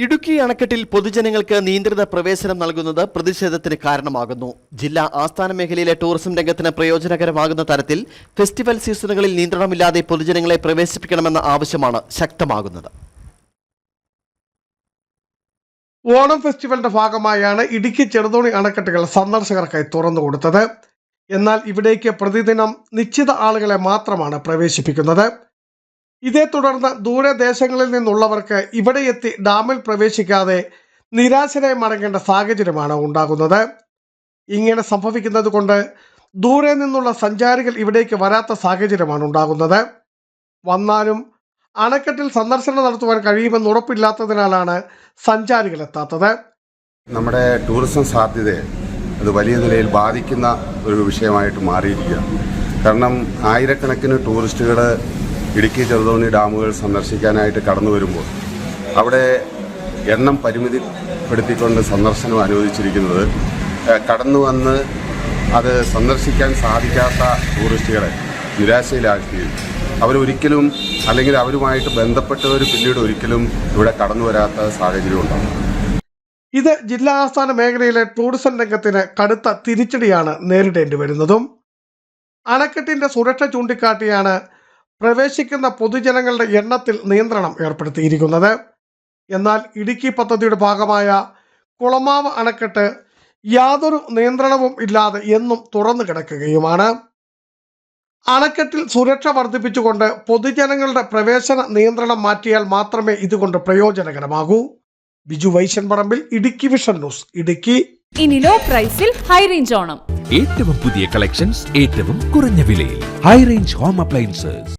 ഇടുക്കി അണക്കെട്ടിൽ പൊതുജനങ്ങൾക്ക് നിയന്ത്രിത പ്രവേശനം നൽകുന്നത് പ്രതിഷേധത്തിന് കാരണമാകുന്നു. ജില്ലാ ആസ്ഥാന മേഖലയിലെ ടൂറിസം രംഗത്തിന് പ്രയോജനകരമാകുന്ന തരത്തിൽ ഫെസ്റ്റിവൽ സീസണുകളിൽ നിയന്ത്രണമില്ലാതെ പൊതുജനങ്ങളെ പ്രവേശിപ്പിക്കണമെന്ന ആവശ്യമാണ് ശക്തമാകുന്നത്. ഓണം ഫെസ്റ്റിവലിന്റെ ഭാഗമായാണ് ഇടുക്കി ചെറുതോണി അണക്കെട്ടുകൾ സന്ദർശകർക്കായി തുറന്നുകൊടുത്തത്. എന്നാൽ ഇവിടേക്ക് പ്രതിദിനം നിശ്ചിത ആളുകളെ മാത്രമാണ് പ്രവേശിപ്പിക്കുന്നത്. ഇതേ തുടർന്ന് ദൂരദേശങ്ങളിൽ നിന്നുള്ളവർക്ക് ഇവിടെ എത്തി ഡാമിൽ പ്രവേശിക്കാതെ നിരാശരായി മടങ്ങേണ്ട സാഹചര്യമാണ് ഉണ്ടാകുന്നത്. ഇങ്ങനെ സംഭവിക്കുന്നത് കൊണ്ട് ദൂരെ നിന്നുള്ള സഞ്ചാരികൾ ഇവിടേക്ക് വരാത്ത സാഹചര്യമാണ് ഉണ്ടാകുന്നത്. വന്നാലും അണക്കെട്ടിൽ സന്ദർശനം നടത്തുവാൻ കഴിയുമെന്ന് ഉറപ്പില്ലാത്തതിനാലാണ് സഞ്ചാരികൾ എത്താത്തത്. നമ്മുടെ ടൂറിസം സാധ്യതയെ അത് വലിയ നിലയിൽ ബാധിക്കുന്ന ഒരു വിഷയമായിട്ട് മാറിയിരിക്കുകയാണ്. കാരണം ആയിരക്കണക്കിന് ടൂറിസ്റ്റുകൾ ഇടുക്കി ചെറുതോണി ഡാമുകൾ സന്ദർശിക്കാനായിട്ട് കടന്നു വരുമ്പോൾ അവിടെ എണ്ണം പരിമിതിപ്പെടുത്തിക്കൊണ്ട് സന്ദർശനം അനുവദിച്ചിരിക്കുന്നത് കടന്നു വന്ന് അത് സന്ദർശിക്കാൻ സാധിക്കാത്ത ടൂറിസ്റ്റുകളെ നിരാശയിലാക്കുകയും അവരൊരിക്കലും അല്ലെങ്കിൽ അവരുമായിട്ട് ബന്ധപ്പെട്ടവർ പിന്നീട് ഒരിക്കലും ഇവിടെ കടന്നു വരാത്ത സാഹചര്യം ഉണ്ടാകും. ഇത് ജില്ലാ ആസ്ഥാന മേഖലയിലെ ടൂറിസം രംഗത്തിന് കടുത്ത തിരിച്ചടിയാണ് നേരിടേണ്ടി വരുന്നതും. അണക്കെട്ടിന്റെ സുരക്ഷ ചൂണ്ടിക്കാട്ടിയാണ് പ്രവേശിക്കുന്ന പൊതുജനങ്ങളുടെ എണ്ണത്തിൽ നിയന്ത്രണം ഏർപ്പെടുത്തിയിരിക്കുന്നത്. എന്നാൽ ഇടുക്കി പദ്ധതിയുടെ ഭാഗമായ കുളമാവ് അണക്കെട്ട് യാതൊരു നിയന്ത്രണവും ഇല്ലാതെ എന്നും തുറന്നു കിടക്കുകയുമാണ്. അണക്കെട്ടിൽ സുരക്ഷ വർദ്ധിപ്പിച്ചുകൊണ്ട് പൊതുജനങ്ങളുടെ പ്രവേശന നിയന്ത്രണം മാറ്റിയാൽ മാത്രമേ ഇതുകൊണ്ട് പ്രയോജനകരമാകൂ. Biju Vaishanparambil, Idukki vision news, Idukki. ഇനി ലോ പ്രൈസിൽ ഹൈ റേഞ്ച് ഓണം. ഏറ്റവും പുതിയ കളക്ഷൻസ് ഏറ്റവും കുറഞ്ഞ വിലയിൽ ഹൈ റേഞ്ച് ഹോം അപ്ലയൻസസ്.